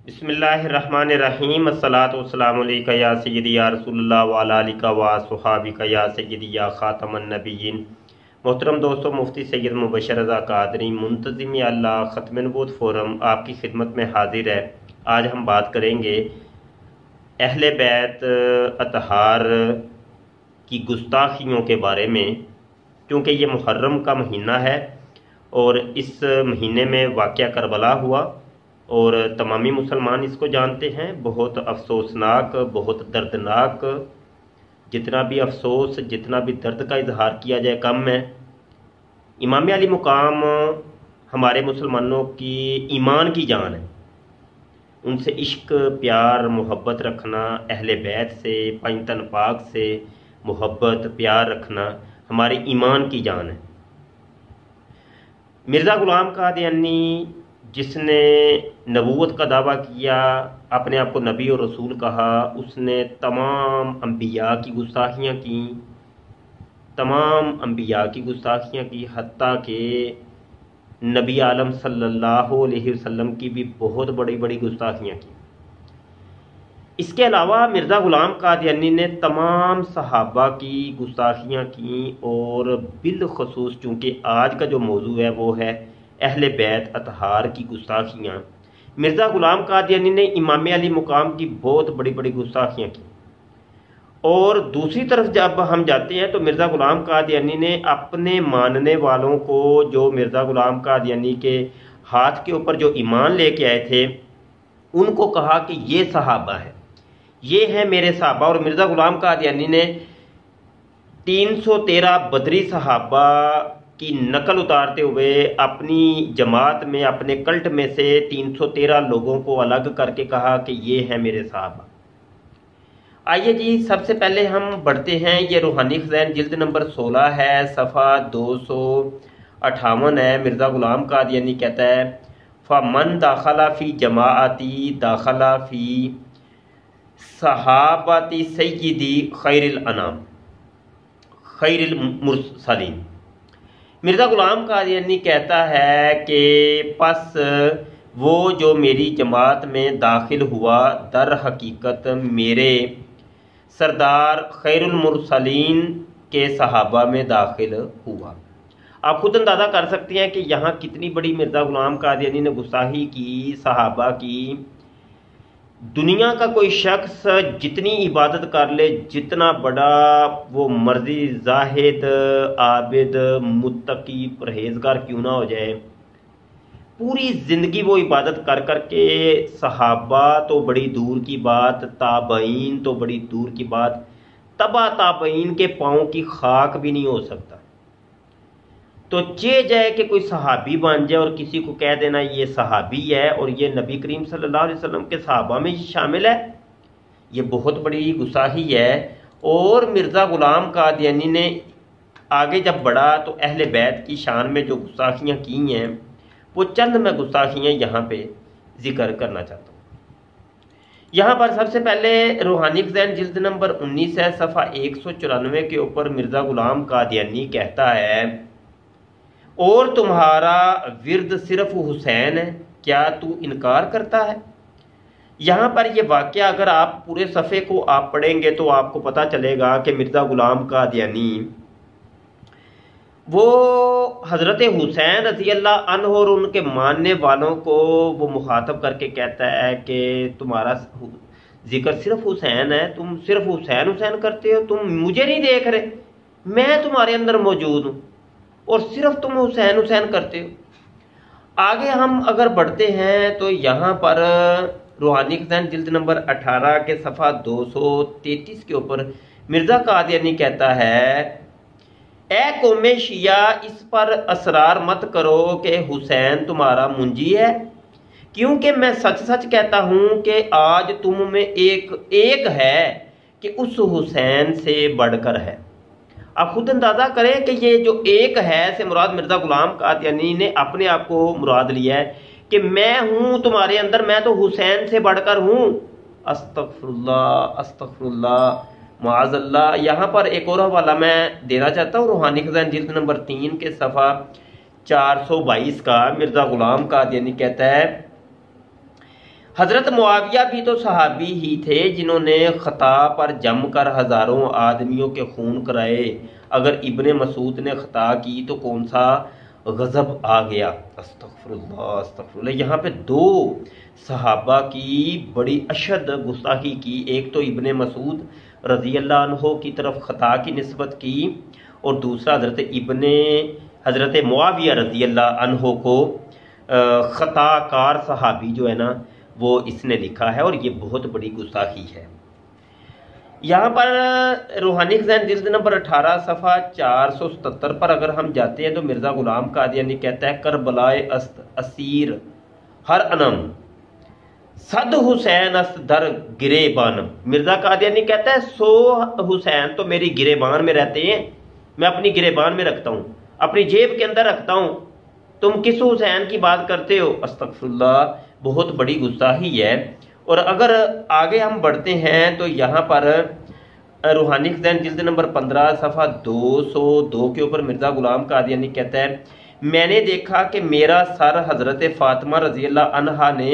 बिस्मिल्लाहिर्रहमानिर्रहीम अस्सलातु वस्सलामु अलैका या सय्यदी या रसूलल्लाह व अला आलिका व अस्हाबिका या सय्यदी या खातमन नबिय्यीन। मोहतरम दोस्तों, मुफ्ती सैयद मुबशर रज़ा कादरी मुंतज़िम अल्लाह ख़त्म नबूवत फ़ोरम आपकी खिदमत में हाजिर है। आज हम बात करेंगे अहले बैत अतहार की गुस्ताखियों के बारे में, क्योंकि ये मुहर्रम का महीना है और इस महीने में वाक़या करबला हुआ और तमामी मुसलमान इसको जानते हैं। बहुत अफसोसनाक, बहुत दर्दनाक, जितना भी अफसोस, जितना भी दर्द का इजहार किया जाए कम है। इमाम अली मुकाम हमारे मुसलमानों की ईमान की जान है। उनसे इश्क, प्यार, मोहब्बत रखना, अहले बैत से, पंजतन पाक से मोहब्बत, प्यार रखना हमारे ईमान की जान है। मिर्ज़ा ग़ुलाम कादियानी जिसने नबूवत का दावा किया, अपने आप को नबी और रसूल कहा, उसने तमाम अम्बिया की गुस्ताखियाँ की, तमाम अम्बिया की गुस्ताखियाँ की, हत्ता के नबी आलम सल्लल्लाहु अलैहि वसल्लम की भी बहुत बड़ी बड़ी गुस्ताखियाँ की। इसके अलावा मिर्ज़ा ग़ुलाम कादियानी ने तमाम सहाबा की गुस्ताखियाँ की और बिलखसूस चूँकि आज का जो मौजू है वो है अहले बैत अतहार की गुस्ताखियाँ, मिर्ज़ा ग़ुलाम कादियानी ने इमाम अली मुकाम की बहुत बड़ी बड़ी गुस्ताखियाँ की। और दूसरी तरफ जब हम जाते हैं तो मिर्ज़ा ग़ुलाम कादियानी ने अपने मानने वालों को, जो मिर्ज़ा ग़ुलाम कादियानी के हाथ के ऊपर जो ईमान लेके आए थे, उनको कहा कि ये सहाबा है, ये है मेरे सहाबा। और मिर्ज़ा ग़ुलाम कादियानी ने 313 बदरी सहाबा की नकल उतारते हुए अपनी जमात में, अपने कल्ट में से 313 लोगों को अलग करके कहा कि ये है मेरे सहाबा। आइए जी, सबसे पहले हम बढ़ते हैं। ये रूहानी ख़ज़ाइन जिल्द नंबर 16 है, सफ़ा 258 है। मिर्ज़ा ग़ुलाम कादियानी कहता है, फ़मन दाखला फ़ी जमाअती दाखला फ़ी सहाबती सय्यदी खैरिल अनाम खैरिल मुरसलीन। मिर्ज़ा ग़ुलाम कादियानी कहता है कि पस वो जो मेरी जमात में दाखिल हुआ दर हकीकत मेरे सरदार खैरुल मुरसलीन के सहाबा में दाखिल हुआ। आप खुद अंदाज़ा कर सकते हैं कि यहाँ कितनी बड़ी मिर्ज़ा ग़ुलाम कादियानी ने गुस्ताखी की सहाबा की। दुनिया का कोई शख्स जितनी इबादत कर ले, जितना बड़ा वो मर्जी जाहिद, आबिद, मुत्तकी, परहेजगार क्यों ना हो जाए, पूरी ज़िंदगी वो इबादत कर कर के सहाबा तो बड़ी दूर की बात, ताबईन तो बड़ी दूर की बात, तबा ताबईन के पाँव की खाक भी नहीं हो सकता। तो चे जाए कि कोई सहाबी बन जाए और किसी को कह देना ये सहाबी है और ये नबी करीम सल्लल्लाहु अलैहि वसल्लम के सहाबा में शामिल है, ये बहुत बड़ी गुस्ताखी है। और मिर्ज़ा ग़ुलाम कादियानी ने आगे जब बढ़ा तो अहले बैत की शान में जो गुस्ताखियाँ की हैं, वो चंद मैं गुस्ताखियाँ यहाँ पे जिक्र करना चाहता हूँ। यहाँ पर सबसे पहले रूहानी ख़ज़ाइन जिल्द नंबर 19 है, सफ़ा 194 के ऊपर मिर्ज़ा ग़ुलाम कादियानी कहता है, और तुम्हारा विर्द सिर्फ हुसैन है, क्या तू इनकार करता है। यहाँ पर यह वाक़या अगर आप पूरे सफ़े को आप पढ़ेंगे तो आपको पता चलेगा कि मिर्ज़ा ग़ुलाम कादियानी वो हज़रत हुसैन रज़ी अल्लाह अन्हु और उनके मानने वालों को वो मुखातब करके कहता है कि तुम्हारा जिक्र सिर्फ हुसैन है, तुम सिर्फ हुसैन हुसैन करते हो, तुम मुझे नहीं देख रहे, मैं तुम्हारे अंदर मौजूद हूँ और सिर्फ तुम हुसैन हुसैन करते हो। आगे हम अगर बढ़ते हैं तो यहाँ पर रूहानी ख़ज़ाइन जिल्द नंबर 18 के सफ़ा 233 के ऊपर मिर्ज़ा कादियानी कहता है, ए कौमे शिया, इस पर असरार मत करो कि हुसैन तुम्हारा मुंजी है, क्योंकि मैं सच सच कहता हूँ कि आज तुम में एक है कि उस हुसैन से बढ़कर है। आप खुद अंदाज़ा करें कि ये जो एक है से मुराद मिर्ज़ा ग़ुलाम कादियानी ने अपने आप को मुराद लिया है कि मैं हूँ तुम्हारे अंदर, मैं तो हुसैन से बढ़कर हूँ। अस्तग़फिरुल्लाह अस्तग़फिरुल्लाह माअज़ल्लाह। यहाँ पर एक और हवाला मैं देना चाहता हूँ, रूहानी ख़ज़ाइन जिल्द नंबर 3 के सफ़ा 422 का। मिर्ज़ा ग़ुलाम कादियानी कहता है, हज़रत मुआविया भी तो सहाबी ही थे जिन्होंने ख़ता पर जमकर हज़ारों आदमियों के खून कराए। अगर इब्ने मसूद ने ख़ता की तो कौन सा गज़ब आ गया। अस्तग़फिरुल्लाह अस्तग़फिरुल्लाह। यहाँ पे दो सहाबा की बड़ी अशद गुस्ताखी की। एक तो इब्ने मसूद रज़ी अल्लाह अन्हो की तरफ ख़ता की निस्बत की, और दूसरा हज़रत मुआविया रज़ी अल्लाह अन्हो को ख़ताकार सहाबी जो है ना वो इसने लिखा है, और ये बहुत बड़ी गुस्ताखी है। यहाँ पर रूहानी ख़ज़ाइन जिल्द नंबर 18 सफ़ा 477 पर अगर हम जाते हैं तो मिर्ज़ा ग़ुलाम कादियानी कहता है, करबलाए अस्त असीर हर अनम सद हुसैन अस्त दर गिरेबान। मिर्ज़ा कादियानी कहता है 100 हुसैन तो मेरी गिरेबान में रहते हैं, मैं अपनी गिरेबान में रखता हूँ, अपनी जेब के अंदर रखता हूँ, तुम किस हुसैन की बात करते हो। अस्तग़फिरुल्लाह, बहुत बड़ी गुस्ताखी है। और अगर आगे हम बढ़ते हैं तो यहाँ पर रूहानी ख़ज़ाइन जिल्द नंबर 15 सफ़ा 202 के ऊपर मिर्ज़ा ग़ुलाम कादियानी कहता है, मैंने देखा कि मेरा सर हज़रत फ़ातिमा रज़ी अल्लाह अन्हा ने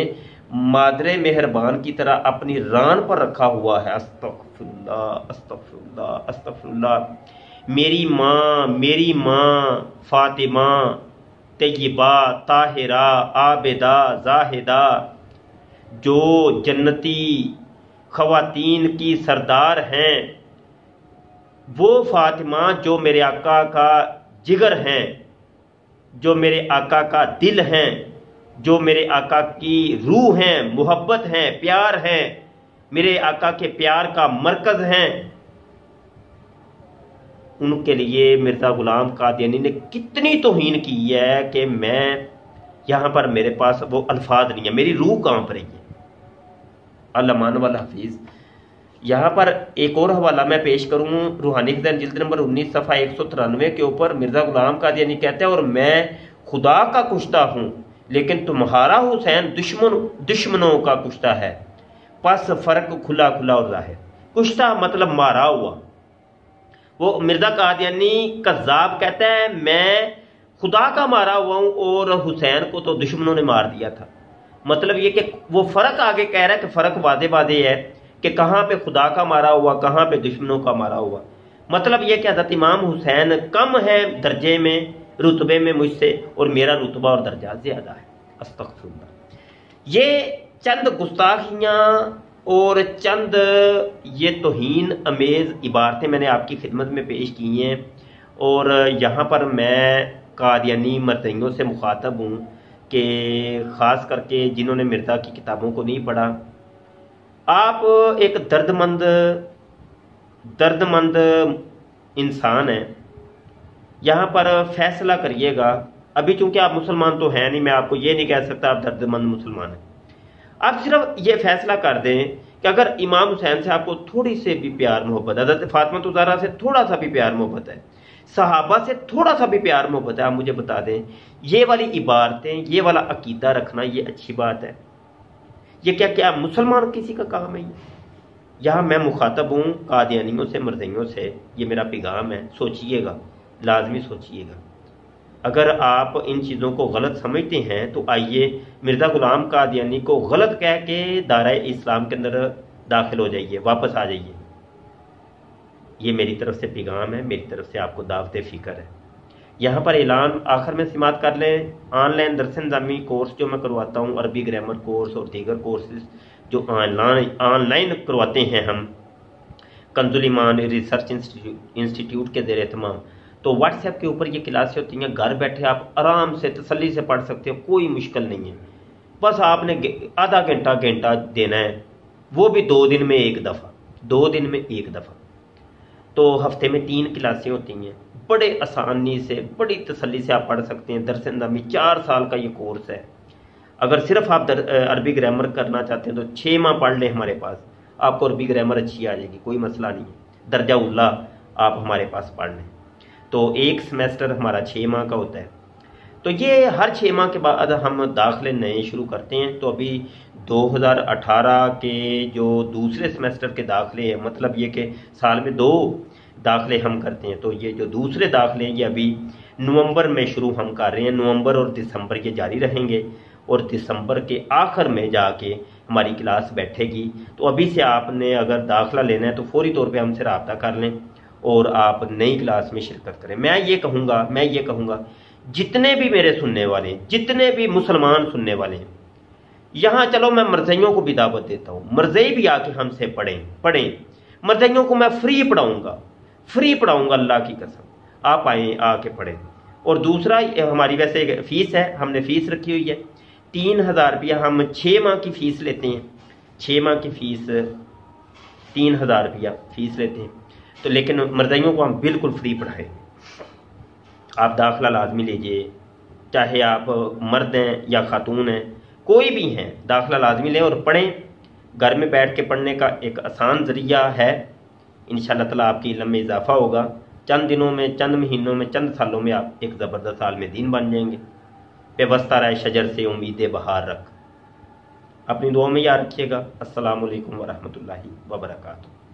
मादरे मेहरबान की तरह अपनी रान पर रखा हुआ है। अस्तग़फिरुल्लाह अस्तग़फिरुल्लाह अस्तग़फिरुल्लाह। मेरी माँ फ़ातिमा तय्यबा ताहिरा आबिदा जाहिदा जो जन्नती ख़वातीन की सरदार हैं, वो फ़ातिमा जो मेरे आका का जिगर हैं, जो मेरे आका का दिल हैं, जो मेरे आका की रूह हैं, मोहब्बत हैं, प्यार हैं, मेरे आका के प्यार का मरकज़ हैं, उनके लिए मिर्ज़ा ग़ुलाम कादियानी ने कितनी तौहीन की है कि मैं यहाँ पर मेरे पास वो अल्फाज नहीं है, मेरी रूह कांप रही है। अल्लामान वाला हफीज़। यहाँ पर एक और हवाला मैं पेश करूँ रूहानी ख़ज़ाइन जिल्द नंबर 19 सफ़ा 193 के ऊपर मिर्ज़ा ग़ुलाम कादियानी कहते हैं, और मैं खुदा का कुश्ता हूँ लेकिन तुम्हारा हुसैन दुश्मनों का कुश्ता है, बस फ़र्क खुला खुला और ज़ाहिर। कुश्ता मतलब मारा हुआ। वो मिर्ज़ा कादियानी कज़्ज़ाब कहता है, मैं खुदा का मारा हुआ हूँ और हुसैन को तो दुश्मनों ने मार दिया था। मतलब ये कि वो फ़र्क आगे कह रहा है कि फ़र्क वादे वादे है कि कहाँ पे खुदा का मारा हुआ, कहाँ पे दुश्मनों का मारा हुआ। मतलब ये कि हज़रत इमाम हुसैन कम है दर्जे में, रुतबे में मुझसे, और मेरा रुतबा और दर्जा ज़्यादा है। अस्तग़फिरुल्लाह। ये चंद गुस्ताखियाँ और चंद ये तौहीन अमेज़ इबारतें मैंने आपकी खिदमत में पेश की हैं, और यहाँ पर मैं कादियानी मरज़इयों से मुखातब हूँ कि ख़ास करके जिन्होंने मिर्ज़ा की किताबों को नहीं पढ़ा, आप एक दर्दमंद इंसान हैं, यहाँ पर फ़ैसला करिएगा। अभी चूँकि आप मुसलमान तो हैं नहीं, मैं आपको ये नहीं कह सकता आप दर्दमंद मुसलमान हैं। आप सिर्फ ये फैसला कर दें कि अगर इमाम हुसैन से आपको थोड़ी से भी प्यार मोहब्बत है, हज़रत फ़ातिमा ज़हरा से थोड़ा सा भी प्यार मोहब्बत है, सहाबा से थोड़ा सा भी प्यार मोहब्बत है, आप मुझे बता दें। ये वाली इबारतें, ये वाला अकीदा रखना ये अच्छी बात है। ये क्या मुसलमान किसी का काम है? यहाँ मैं मुखातब हूँ कादियानियों से, मरज़इयों से, ये मेरा पैगाम है। सोचिएगा, लाजमी सोचिएगा। अगर आप इन चीज़ों को गलत समझते हैं तो आइए मिर्ज़ा ग़ुलाम कादियानी को गलत कह के दायरे इस्लाम के अंदर दाखिल हो जाइए, वापस आ जाइए। ये मेरी तरफ से पैगाम है, मेरी तरफ से आपको दावत फ़िक्र है। यहाँ पर ऐलान आखिर में समात कर लें, ऑनलाइन दरस निज़ामी कोर्स जो मैं करवाता हूँ, अरबी ग्रामर कोर्स और दीगर कोर्सेज जो ऑनलाइन करवाते हैं हम कंजुल ईमान रिसर्च इंस्टीट्यूट के ज़ेर एहतमाम, तो व्हाट्सएप के ऊपर ये क्लासें होती हैं। घर बैठे आप आराम से तसल्ली से पढ़ सकते हो, कोई मुश्किल नहीं है। बस आपने आधा घंटा देना है, वो भी 2 दिन में एक दफ़ा, 2 दिन में एक दफ़ा। तो हफ्ते में 3 क्लासें होती हैं, बड़े आसानी से, बड़ी तसल्ली से आप पढ़ सकते हैं। दरस निज़ामी 4 साल का ये कोर्स है। अगर सिर्फ आप अरबी ग्रामर करना चाहते हैं तो 6 माह पढ़ लें हमारे पास, आपको अरबी ग्रामर अच्छी आ जाएगी, कोई मसला नहीं है। दर्जा उल्ला आप हमारे पास पढ़ लें तो एक सेमेस्टर हमारा 6 माह का होता है। तो ये हर 6 माह के बाद हम दाखिले नए शुरू करते हैं। तो अभी 2018 के जो दूसरे सेमेस्टर के दाखिले हैं, मतलब ये कि साल में 2 दाखिले हम करते हैं, तो ये जो दूसरे दाखिले हैं ये अभी नवंबर में शुरू हम कर रहे हैं। नवंबर और दिसंबर ये जारी रहेंगे, और दिसंबर के आखिर में जाके हमारी क्लास बैठेगी। तो अभी से आपने अगर दाखिला लेना है तो फौरी तौर पे हमसे रब्ता कर लें और आप नई क्लास में शिरकत करें। मैं ये कहूँगा जितने भी मेरे सुनने वाले, जितने भी मुसलमान सुनने वाले हैं, यहाँ चलो मैं मरज़इयों को भी दावत देता हूँ, मरज़ई भी आके हमसे पढ़ें। मरज़इयों को मैं फ्री पढ़ाऊँगा अल्लाह की कसम, आप आए आके पढ़ें। और दूसरा, हमारी वैसे फ़ीस है, हमने फ़ीस रखी हुई है 3000 रुपया, हम 6 माह की फ़ीस लेते हैं, 6 माह की फ़ीस 3000 रुपया फ़ीस लेते हैं। तो लेकिन मरज़इयों को हम बिल्कुल फ्री पढ़ाएँ। आप दाखिला लाजमी लीजिए, चाहे आप मर्द हैं या खातून हैं, कोई भी हैं, दाखिला लाजमी लें और पढ़ें। घर में बैठ के पढ़ने का एक आसान ज़रिया है। इंशाअल्लाह ताला आपकी इल्म में इजाफ़ा होगा। चंद दिनों में, चंद महीनों में, चंद सालों में आप एक ज़बरदस्त आलिम दीन बन जाएंगे। पेवस्ता रहे शजर से उम्मीदें बहार रख। अपनी दुआ में याद रखिएगा। अस्सलामु अलैकुम वरहमतुल्लाहि वबरकातुहू।